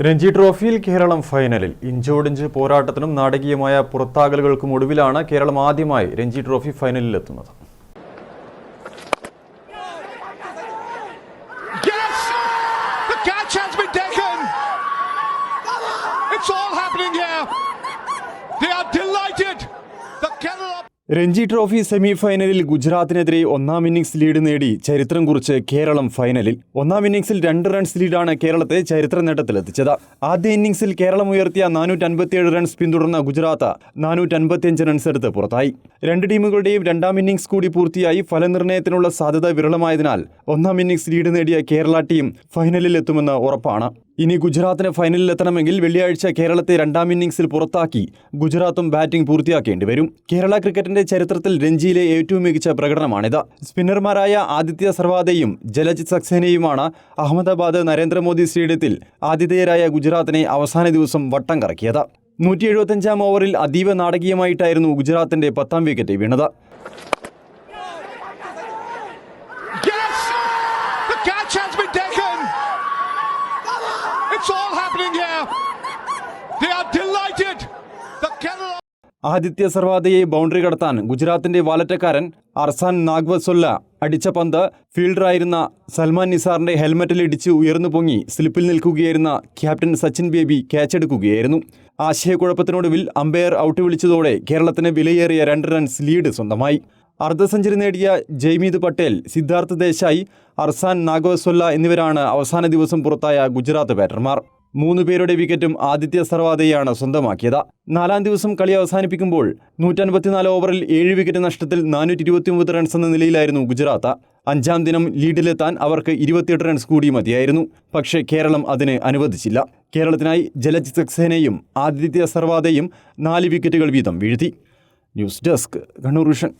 രഞ്ജി ട്രോഫിയിൽ കേരളം ഫൈനലിൽ ഇഞ്ചോടിഞ്ച് പോരാട്ടത്തിനും നാടകീയമായ പുറത്താകലുകൾക്കും ഒടുവിലാണ് കേരളം ആദ്യമായി രഞ്ജി ട്രോഫി ഫൈനലിലെത്തുന്നത്. രഞ്ജി ട്രോഫി സെമി ഫൈനലിൽ ഗുജറാത്തിനെതിരെ ഒന്നാം ഇന്നിംഗ്സ് ലീഡ് നേടി ചരിത്രം കുറിച്ച് കേരളം ഫൈനലിൽ. ഒന്നാം ഇന്നിംഗ്സിൽ 2 റൺസ് ലീഡാണ് കേരളത്തെ ചരിത്ര നേട്ടത്തിലെത്തിച്ചത്. ആദ്യ ഇന്നിംഗ്സിൽ കേരളം ഉയർത്തിയ 457 റൺസ് പിന്തുടർന്ന ഗുജറാത്ത് 455 റൺസ് എടുത്ത് പുറത്തായി. 2 ടീമുകളുടെയും രണ്ടാം ഇന്നിംഗ്സ് കൂടി പൂർത്തിയായി ഫലനിർണ്ണയത്തിനുള്ള സാധ്യത വിരളമായതിനാൽ ഒന്നാം ഇന്നിംഗ്സ് ലീഡ് നേടിയ കേരള ടീം ഫൈനലിൽ എത്തുമെന്ന് ഉറപ്പാണ്. ഇനി ഗുജറാത്തിന് ഫൈനലിലെത്തണമെങ്കിൽ വെള്ളിയാഴ്ച കേരളത്തെ രണ്ടാം ഇന്നിംഗ്സിൽ പുറത്താക്കി ഗുജറാത്തും ബാറ്റിംഗ് പൂർത്തിയാക്കേണ്ടി വരും. കേരള ക്രിക്കറ്റിന്റെ ചരിത്രത്തിൽ രഞ്ജിയിലെ ഏറ്റവും മികച്ച പ്രകടനമാണിത്. സ്പിന്നർമാരായ ആദിത്യ സർവാദയും ജലജിത് സക്സേനയുമാണ് അഹമ്മദാബാദ് നരേന്ദ്രമോദി സ്റ്റേഡിയത്തിൽ ആതിഥേയരായ ഗുജറാത്തിനെ അവസാന ദിവസം വട്ടം കറക്കിയത്. 175-ാം ഓവറിൽ അതീവ നാടകീയമായിട്ടായിരുന്നു ഗുജറാത്തിന്റെ 10ാം വിക്കറ്റ് വീണത്. ആദിത്യ സർവാദയെ ബൗണ്ടറി കടത്താൻ ഗുജറാത്തിന്റെ വാലറ്റക്കാരൻ അർസാൻ നാഗ്വസൊല്ല അടിച്ച പന്ത് ഫീൽഡറായിരുന്ന സൽമാൻ നിസാറിന്റെ ഹെൽമറ്റിലിടിച്ച് ഉയർന്നു പൊങ്ങി സ്ലിപ്പിൽ നിൽക്കുകയായിരുന്ന ക്യാപ്റ്റൻ സച്ചിൻ ബേബി ക്യാച്ചെടുക്കുകയായിരുന്നു. ആശയക്കുഴപ്പത്തിനൊടുവിൽ അമ്പയർ ഔട്ട് വിളിച്ചതോടെ കേരളത്തിന് വിലയേറിയ 2 റൺസ് ലീഡ് സ്വന്തമായി. അർദ്ധ സെഞ്ചുറി നേടിയ ജയ്മീത് പട്ടേൽ, സിദ്ധാർത്ഥ് ദേശായി, അർസാൻ നാഗ്വസൊല്ല എന്നിവരാണ് അവസാന ദിവസം പുറത്തായ ഗുജറാത്ത് ബാറ്റർമാർ. 3 പേരുടെ വിക്കറ്റും ആദിത്യ സർവാദയാണ് സ്വന്തമാക്കിയത്. 4ാം ദിവസം കളി അവസാനിപ്പിക്കുമ്പോൾ 154 ഓവറിൽ 7 വിക്കറ്റ് നഷ്ടത്തിൽ 429 റൺസ് എന്ന നിലയിലായിരുന്നു ഗുജറാത്ത്. 5ാം ദിനം ലീഡിലെത്താൻ അവർക്ക് 28 റൺസ് കൂടി മതിയായിരുന്നു. പക്ഷേ കേരളം അതിന് അനുവദിച്ചില്ല. കേരളത്തിനായി ജലജിത് സക്സേനയും ആദിത്യ സർവാദയും 4 വിക്കറ്റുകൾ വീതം വീഴ്ത്തി. News desk, Kannur vision.